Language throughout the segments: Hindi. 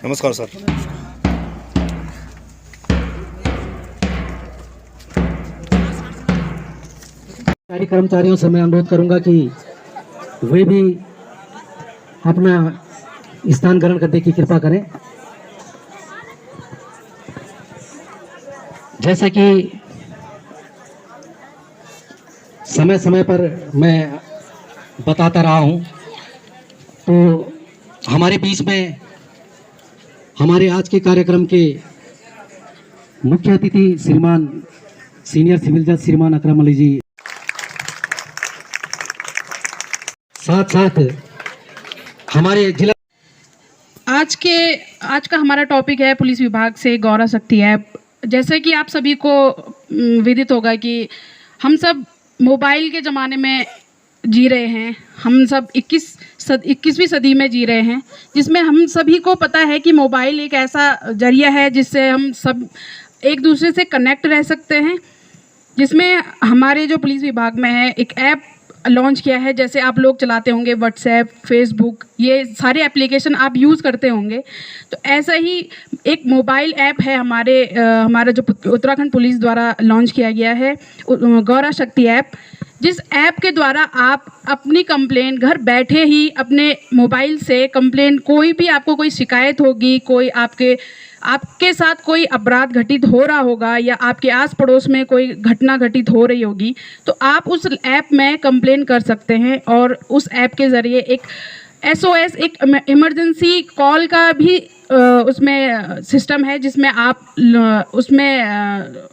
नमस्कार सर। सरकारी कर्मचारियों से मैं अनुरोध करूंगा कि वे भी अपना स्थान ग्रहण करने की कृपा करें। जैसा कि समय समय पर मैं बताता रहा हूं, तो हमारे बीच में हमारे आज के कार्यक्रम के मुख्य अतिथि श्रीमान सीनियर सिविल जज श्रीमान अकरम अली जी, साथ साथ हमारे जिला आज का हमारा टॉपिक है पुलिस विभाग से गौरा शक्ति ऐप। जैसे कि आप सभी को विदित होगा कि हम सब मोबाइल के ज़माने में जी रहे हैं। हम सब 21वीं सदी में जी रहे हैं, जिसमें हम सभी को पता है कि मोबाइल एक ऐसा जरिया है जिससे हम सब एक दूसरे से कनेक्ट रह सकते हैं। जिसमें हमारे जो पुलिस विभाग में है एक ऐप लॉन्च किया है। जैसे आप लोग चलाते होंगे व्हाट्सएप, फेसबुक, ये सारे एप्लीकेशन आप यूज़ करते होंगे। तो ऐसा ही एक मोबाइल ऐप है हमारा जो उत्तराखंड पुलिस द्वारा लॉन्च किया गया है, गौरा शक्ति ऐप। जिस ऐप के द्वारा आप अपनी कंप्लेन घर बैठे ही अपने मोबाइल से कंप्लेन, कोई भी आपको कोई शिकायत होगी, कोई आपके साथ कोई अपराध घटित हो रहा होगा या आपके आस पड़ोस में कोई घटना घटित हो रही होगी, तो आप उस ऐप में कंप्लेन कर सकते हैं। और उस ऐप के ज़रिए एक SOS, एक इमरजेंसी कॉल का भी उसमें सिस्टम है, जिसमें आप उसमें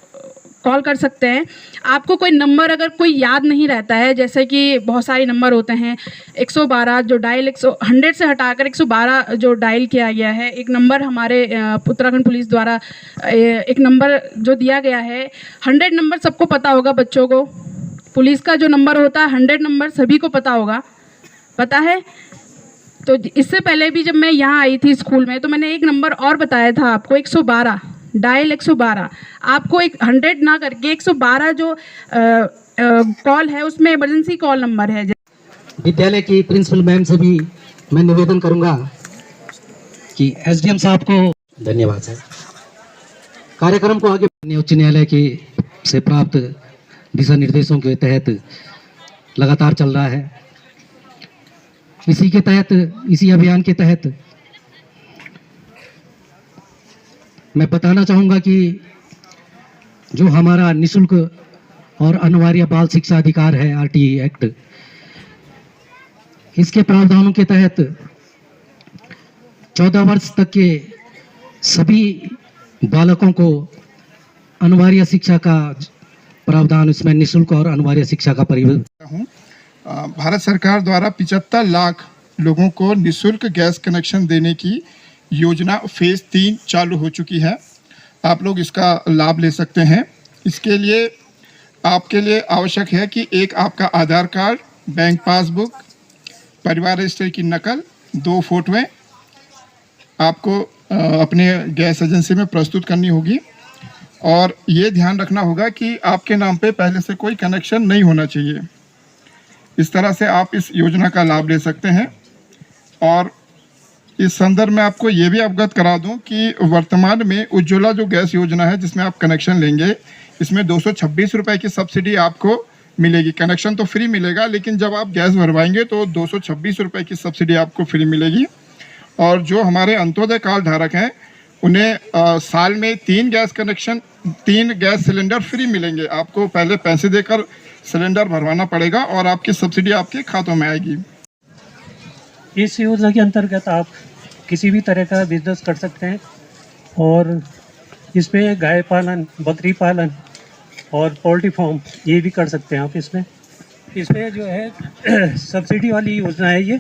कॉल कर सकते हैं। आपको कोई नंबर अगर कोई याद नहीं रहता है, जैसे कि बहुत सारे नंबर होते हैं, 112 जो डायल 100 से हटाकर 112 जो डायल किया गया है, एक नंबर हमारे उत्तराखंड पुलिस द्वारा एक नंबर जो दिया गया है। 100 नंबर सबको पता होगा, बच्चों को पुलिस का जो नंबर होता है 100 नंबर सभी को पता होगा, पता है। तो इससे पहले भी जब मैं यहाँ आई थी स्कूल में, तो मैंने एक नंबर और बताया था आपको, 112 डायल 112। आपको 100 ना करके 112 जो कॉल है उसमें इमरजेंसी कॉल नंबर है। विद्यालय की प्रिंसिपल मैम से भी मैं निवेदन करूंगा कि SDM साहब को धन्यवाद सर। कार्यक्रम को आगे उच्च न्यायालय की से प्राप्त दिशा निर्देशों के तहत लगातार चल रहा है। इसी अभियान के तहत मैं बताना चाहूँगा कि जो हमारा निःशुल्क और अनिवार्य बाल शिक्षा अधिकार है RTE एक्ट, इसके प्रावधानों के तहत 14 वर्ष तक के सभी बालकों को अनिवार्य शिक्षा का प्रावधान, इसमें निःशुल्क और अनिवार्य शिक्षा का परिवर्तन। भारत सरकार द्वारा 75 लाख लोगों को निःशुल्क गैस कनेक्शन देने की योजना फेज़ 3 चालू हो चुकी है। आप लोग इसका लाभ ले सकते हैं। इसके लिए आपके लिए आवश्यक है कि एक आपका आधार कार्ड, बैंक पासबुक, परिवार रजिस्टर की नकल, 2 फोटोएं आपको अपने गैस एजेंसी में प्रस्तुत करनी होगी। और ये ध्यान रखना होगा कि आपके नाम पे पहले से कोई कनेक्शन नहीं होना चाहिए। इस तरह से आप इस योजना का लाभ ले सकते हैं। और इस संदर्भ में आपको ये भी अवगत करा दूं कि वर्तमान में उज्ज्वला जो गैस योजना है जिसमें आप कनेक्शन लेंगे, इसमें 226 रुपये की सब्सिडी आपको मिलेगी। कनेक्शन तो फ्री मिलेगा, लेकिन जब आप गैस भरवाएंगे तो 226 रुपये की सब्सिडी आपको फ्री मिलेगी। और जो हमारे अंत्योदय कार्ड धारक हैं उन्हें साल में 3 गैस सिलेंडर फ्री मिलेंगे। आपको पहले पैसे देकर सिलेंडर भरवाना पड़ेगा और आपकी सब्सिडी आपके खातों में आएगी। इस योजना के अंतर्गत आप किसी भी तरह का बिजनेस कर सकते हैं और इसमें गाय पालन, बकरी पालन और पोल्ट्री फार्म ये भी कर सकते हैं आप। इसमें जो है सब्सिडी वाली योजना है ये,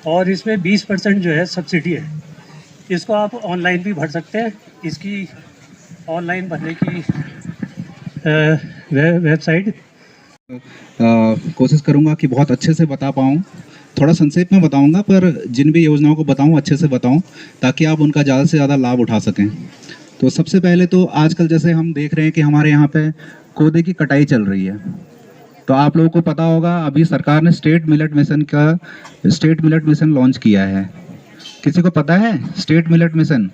और इसमें 20% जो है सब्सिडी है। इसको आप ऑनलाइन भी भर सकते हैं। इसकी ऑनलाइन भरने की वेबसाइट कोशिश करूंगा कि बहुत अच्छे से बता पाऊँ। थोड़ा संक्षेप में बताऊंगा, पर जिन भी योजनाओं को बताऊं अच्छे से बताऊं ताकि आप उनका ज़्यादा से ज़्यादा लाभ उठा सकें। तो सबसे पहले तो आजकल जैसे हम देख रहे हैं कि हमारे यहाँ पे कोदे की कटाई चल रही है, तो आप लोगों को पता होगा अभी सरकार ने स्टेट मिलेट मिशन लॉन्च किया है। किसी को पता है स्टेट मिलेट मिशन?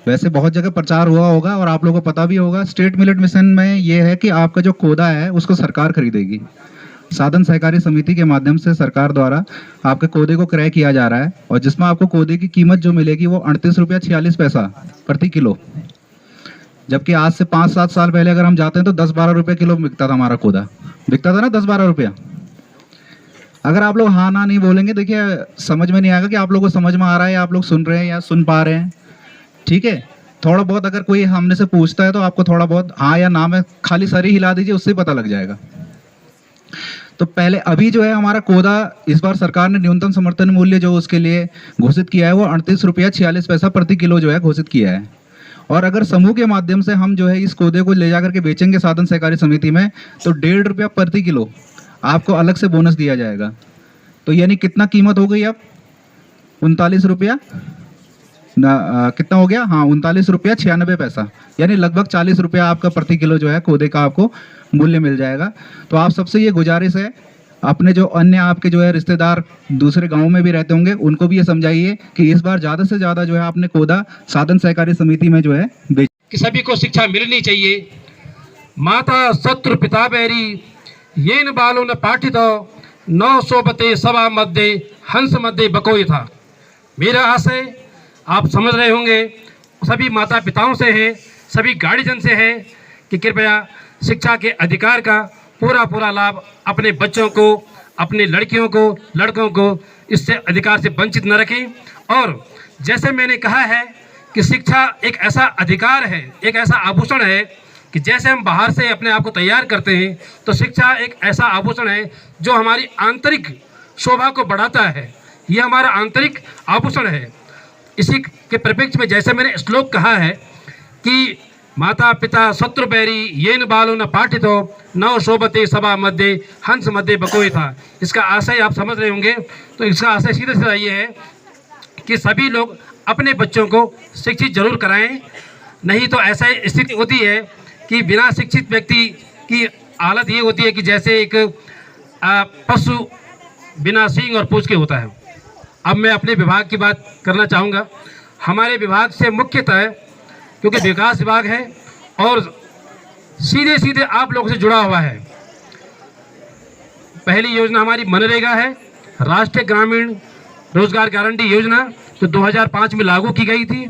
वैसे बहुत जगह प्रचार हुआ होगा और आप लोगों को पता भी होगा। स्टेट मिलेट मिशन में ये है कि आपका जो कोदा है उसको सरकार खरीदेगी। साधन सहकारी समिति के माध्यम से सरकार द्वारा आपके कोदे को क्रय किया जा रहा है, और जिसमें आपको कोदे की कीमत जो मिलेगी वो 38 रुपया 46 पैसा प्रति किलो। जबकि आज से 5-7 साल पहले अगर हम जाते हैं तो 10-12 रुपये किलो बिकता था हमारा कोदा, बिकता था ना 10-12 रुपया। अगर आप लोग हाँ ना नहीं बोलेंगे, देखिए समझ में नहीं आएगा कि आप लोगों को समझ में आ रहा है या आप लोग सुन रहे हैं या सुन पा रहे हैं। ठीक है, थोड़ा बहुत अगर कोई हमने से पूछता है तो आपको थोड़ा बहुत हाँ या ना में खाली सर ही हिला दीजिए, उससे पता लग जाएगा। तो पहले अभी जो है हमारा कोदा इस बार सरकार ने न्यूनतम समर्थन मूल्य जो उसके लिए घोषित किया है वो 38 रुपया 46 पैसा प्रति किलो जो है घोषित किया है। और अगर समूह के माध्यम से हम जो है इस कोदे को ले जाकर के बेचेंगे साधन सहकारी समिति में तो 1.5 रुपया प्रति किलो आपको अलग से बोनस दिया जाएगा। तो यानी कितना कीमत हो गई अब? 39 रुपया कितना हो गया? हाँ, 39 रुपया 96 पैसा, यानी लगभग 40 रुपया आपका प्रति किलो जो है कोदे का आपको मूल्य मिल जाएगा। तो आप सबसे ये गुजारिश है, अपने जो अन्य आपके जो है रिश्तेदार दूसरे गाँव में भी रहते होंगे उनको भी ये समझाइए कि इस बार ज़्यादा से ज़्यादा जो है आपने कोदा साधन सहकारी समिति में जो है बेच कि सभी को शिक्षा मिलनी चाहिए। माता शत्रु पिता बैरी येन बालो न पाठितो नौ सोबते सभा मध्य हंस मध्य बकोई था। मेरा आशय आप समझ रहे होंगे, सभी माता पिताओं से है, सभी गार्जियन से है कि कृपया शिक्षा के अधिकार का पूरा लाभ अपने बच्चों को, अपने लड़कियों को, लड़कों को इससे अधिकार से वंचित न रखें। और जैसे मैंने कहा है कि शिक्षा एक ऐसा अधिकार है, एक ऐसा आभूषण है कि जैसे हम बाहर से अपने आप को तैयार करते हैं तो शिक्षा एक ऐसा आभूषण है जो हमारी आंतरिक शोभा को बढ़ाता है। ये हमारा आंतरिक आभूषण है। इसी के परिप्रेक्ष्य में जैसे मैंने श्लोक कहा है कि माता पिता शत्रु बैरी येन बालो न पाठितो नौ शोभते सभा मध्य हंस मध्य बकोई था। इसका आशय आप समझ रहे होंगे। तो इसका आशय सीधे सीधा ये है कि सभी लोग अपने बच्चों को शिक्षित जरूर कराएं, नहीं तो ऐसा स्थिति होती है कि बिना शिक्षित व्यक्ति की हालत ये होती है कि जैसे एक पशु बिना सींग और पूंछ के होता है। अब मैं अपने विभाग की बात करना चाहूँगा। हमारे विभाग से मुख्यतः क्योंकि विकास विभाग है और सीधे सीधे आप लोगों से जुड़ा हुआ है। पहली योजना हमारी मनरेगा है, राष्ट्रीय ग्रामीण रोजगार गारंटी योजना, जो 2005 में लागू की गई थी।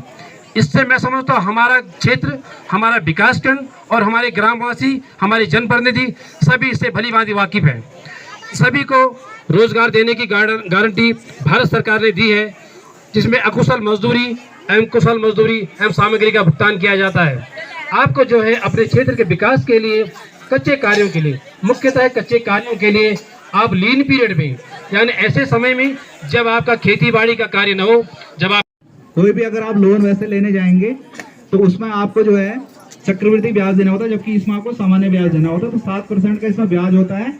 इससे मैं समझता हूँ हमारा क्षेत्र, हमारा विकासखंड और हमारे ग्रामवासी, हमारे जनप्रतिनिधि सभी इससे भली भांति वाकिफ है। सभी को रोजगार देने की गारंटी भारत सरकार ने दी है, जिसमें अकुशल मजदूरी एवं कुशल मजदूरी एवं सामग्री का भुगतान किया जाता है। आपको जो है अपने क्षेत्र के विकास के लिए, कच्चे कार्यों के लिए, मुख्यतः कच्चे कार्यों के लिए आप लीन पीरियड में, यानी ऐसे समय में जब आपका खेती बाड़ी का कार्य न हो, जब आप कोई भी अगर आप लोन वैसे लेने जाएंगे तो उसमें आपको जो है चक्रवृद्धि ब्याज देना होता है, जबकि इसमें आपको सामान्य ब्याज देना होता है। तो 7% का इसमें ब्याज होता है।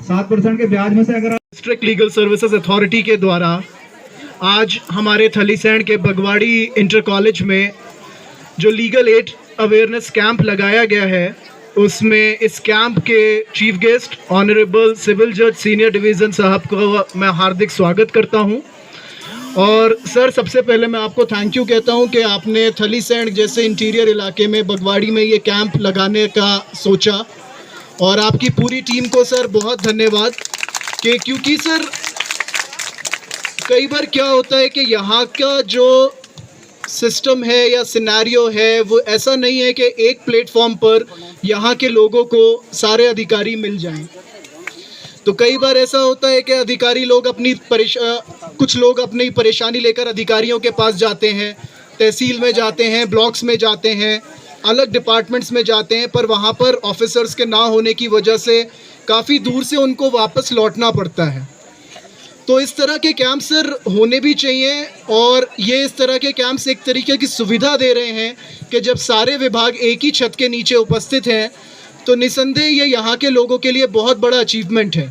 7% के ब्याज में से अगर डिस्ट्रिक्ट लीगल सर्विसेज अथॉरिटी के द्वारा आज हमारे थलीसैंण के बगवाड़ी इंटर कॉलेज में जो लीगल एड अवेयरनेस कैंप लगाया गया है, उसमें इस कैंप के चीफ गेस्ट ऑनरेबल सिविल जज सीनियर डिवीज़न साहब को मैं हार्दिक स्वागत करता हूं। और सर, सबसे पहले मैं आपको थैंक यू कहता हूं कि आपने थलीसैंण जैसे इंटीरियर इलाके में बगवाड़ी में ये कैंप लगाने का सोचा, और आपकी पूरी टीम को सर बहुत धन्यवाद। कि क्योंकि सर कई बार क्या होता है कि यहाँ का जो सिस्टम है या सिनेरियो है वो ऐसा नहीं है कि एक प्लेटफॉर्म पर यहाँ के लोगों को सारे अधिकारी मिल जाएं। तो कई बार ऐसा होता है कि अधिकारी लोग कुछ लोग अपनी परेशानी लेकर अधिकारियों के पास जाते हैं, तहसील में जाते हैं, ब्लॉक्स में जाते हैं, अलग डिपार्टमेंट्स में जाते हैं, पर वहाँ पर ऑफिसर्स के ना होने की वजह से काफ़ी दूर से उनको वापस लौटना पड़ता है। तो इस तरह के कैंप सर होने भी चाहिए, और ये इस तरह के कैंप्स एक तरीके की सुविधा दे रहे हैं कि जब सारे विभाग एक ही छत के नीचे उपस्थित हैं तो निसंदेह ये यहाँ के लोगों के लिए बहुत बड़ा अचीवमेंट है।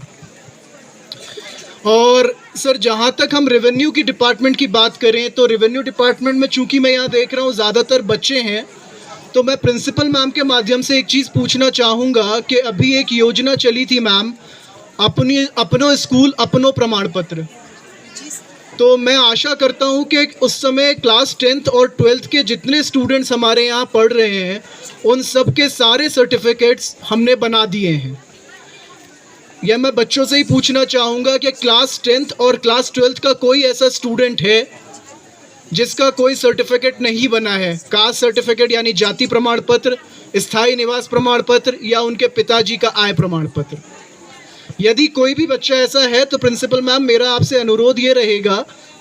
और सर, जहाँ तक हम रेवेन्यू की डिपार्टमेंट की बात करें तो रेवेन्यू डिपार्टमेंट में चूँकि मैं यहाँ देख रहा हूँ ज़्यादातर बच्चे हैं, तो मैं प्रिंसिपल मैम के माध्यम से एक चीज़ पूछना चाहूँगा कि अभी एक योजना चली थी मैम, अपनो स्कूल अपनो प्रमाण पत्र, तो मैं आशा करता हूं कि उस समय क्लास 10th और 12th के जितने स्टूडेंट्स हमारे यहाँ पढ़ रहे हैं उन सब के सारे सर्टिफिकेट्स हमने बना दिए हैं। या मैं बच्चों से ही पूछना चाहूँगा कि क्लास 10th और क्लास 12th का कोई ऐसा स्टूडेंट है जिसका कोई सर्टिफिकेट नहीं बना है? कास्ट सर्टिफिकेट यानी जाति प्रमाण पत्र, स्थायी निवास प्रमाण पत्र या उनके पिताजी का आय प्रमाण पत्र। यदि कोई भी बच्चा ऐसा है तो प्रिंसिपल मैम मेरा आपसे अनुरोध ये रहेगा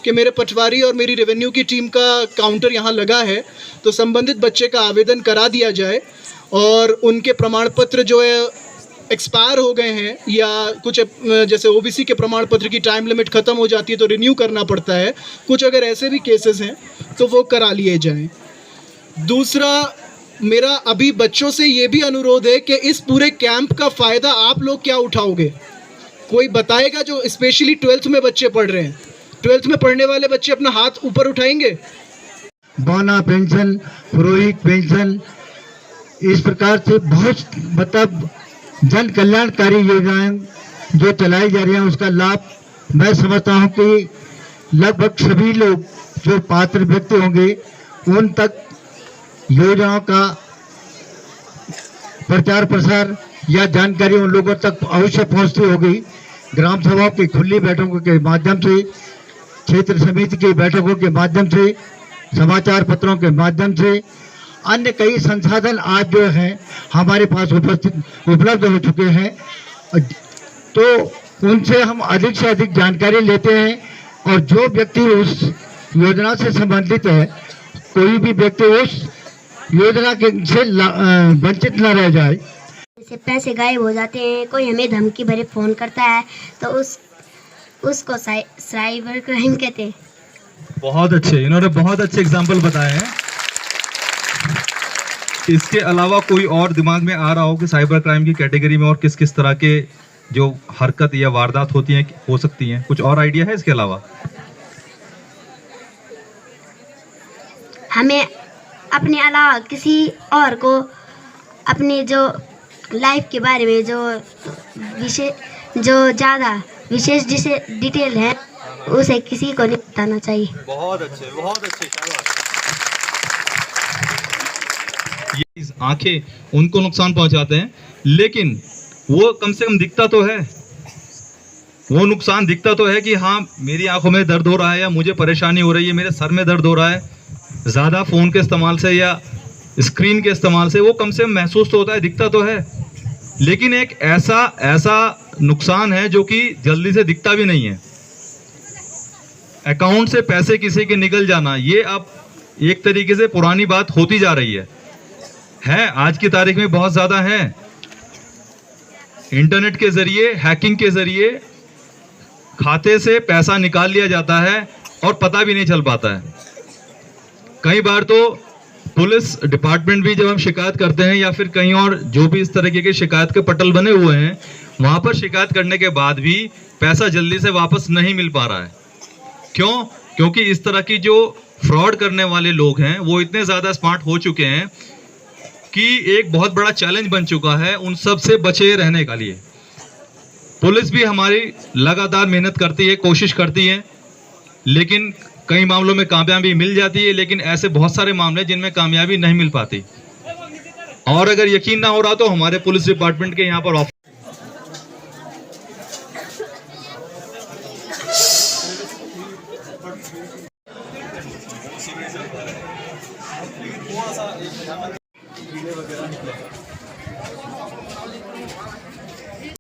कि मेरे पटवारी और मेरी रेवेन्यू की टीम का काउंटर यहाँ लगा है, तो संबंधित बच्चे का आवेदन करा दिया जाए और उनके प्रमाण पत्र जो है एक्सपायर हो गए हैं या कुछ जैसे ओबीसी के प्रमाण पत्र की टाइम लिमिट ख़त्म हो जाती है तो रिन्यू करना पड़ता है, कुछ अगर ऐसे भी केसेस हैं तो वो करा लिए जाएं। दूसरा, मेरा अभी बच्चों से ये भी अनुरोध है कि इस पूरे कैंप का फ़ायदा आप लोग क्या उठाओगे? कोई बताएगा? जो स्पेशली 12th में बच्चे पढ़ रहे हैं, 12th में पढ़ने वाले बच्चे अपना हाथ ऊपर उठाएंगे। बौना पेंशन, पुरोहित पेंशन, इस प्रकार से बहुत मतलब जन कल्याणकारी योजनाएं जो चलाई जा रही हैं उसका लाभ मैं समझता हूं कि लगभग सभी लोग जो पात्र व्यक्ति होंगे उन तक योजनाओं का प्रचार प्रसार या जानकारी उन लोगों तक अवश्य पहुंचती होगी। ग्राम सभाओं की खुली बैठकों के माध्यम से, क्षेत्र समिति की बैठकों के माध्यम से, समाचार पत्रों के माध्यम से, अन्य कई संसाधन आज जो हैं हमारे पास उपलब्ध हो चुके हैं, तो उनसे हम अधिक से अधिक जानकारी लेते हैं और जो व्यक्ति उस योजना से संबंधित है, कोई भी व्यक्ति उस योजना के से वंचित न रह जाए। जैसे पैसे गायब हो जाते हैं, कोई हमें धमकी भरे फ़ोन करता है तो उसको साइबर क्राइम कहते हैं। बहुत अच्छे, इन्होंने बहुत अच्छे एग्जाम्पल बताए हैं। इसके अलावा कोई और दिमाग में आ रहा हो कि साइबर क्राइम की कैटेगरी में और किस किस तरह के जो हरकत या वारदात होती हैं हो सकती हैं? कुछ और आइडिया है इसके अलावा? हमें अपने अलावा किसी और को अपनी जो लाइफ के बारे में जो ज़्यादा विशेष जिसे डिटेल है उसे किसी को नहीं बताना चाहिए। बहुत अच्छे, बहुत अच्छे। ये आंखें उनको नुकसान पहुंचाते हैं, लेकिन वो कम से कम दिखता तो है, वो नुकसान दिखता तो है कि हाँ मेरी आंखों में दर्द हो रहा है या मुझे परेशानी हो रही है, मेरे सर में दर्द हो रहा है, ज़्यादा फ़ोन के इस्तेमाल से या स्क्रीन के इस्तेमाल से, वो कम से कम महसूस तो होता है, दिखता तो है। लेकिन एक ऐसा नुकसान है जो कि जल्दी से दिखता भी नहीं है। अकाउंट से पैसे किसी के निकल जाना, ये अब एक तरीके से पुरानी बात होती जा रही है आज की तारीख में बहुत ज़्यादा है। इंटरनेट के ज़रिए, हैकिंग के ज़रिए खाते से पैसा निकाल लिया जाता है और पता भी नहीं चल पाता है। कई बार तो पुलिस डिपार्टमेंट भी जब हम शिकायत करते हैं या फिर कहीं और जो भी इस तरीके के शिकायत के पटल बने हुए हैं, वहाँ पर शिकायत करने के बाद भी पैसा जल्दी से वापस नहीं मिल पा रहा है। क्यों? क्योंकि इस तरह की जो फ्रॉड करने वाले लोग हैं वो इतने ज़्यादा स्मार्ट हो चुके हैं कि एक बहुत बड़ा चैलेंज बन चुका है उन सब से बचे रहने का लिए। पुलिस भी हमारी लगातार मेहनत करती है, कोशिश करती है, लेकिन कई मामलों में कामयाबी मिल जाती है, लेकिन ऐसे बहुत सारे मामले जिनमें कामयाबी नहीं मिल पाती। और अगर यकीन ना हो रहा तो हमारे पुलिस डिपार्टमेंट के यहाँ पर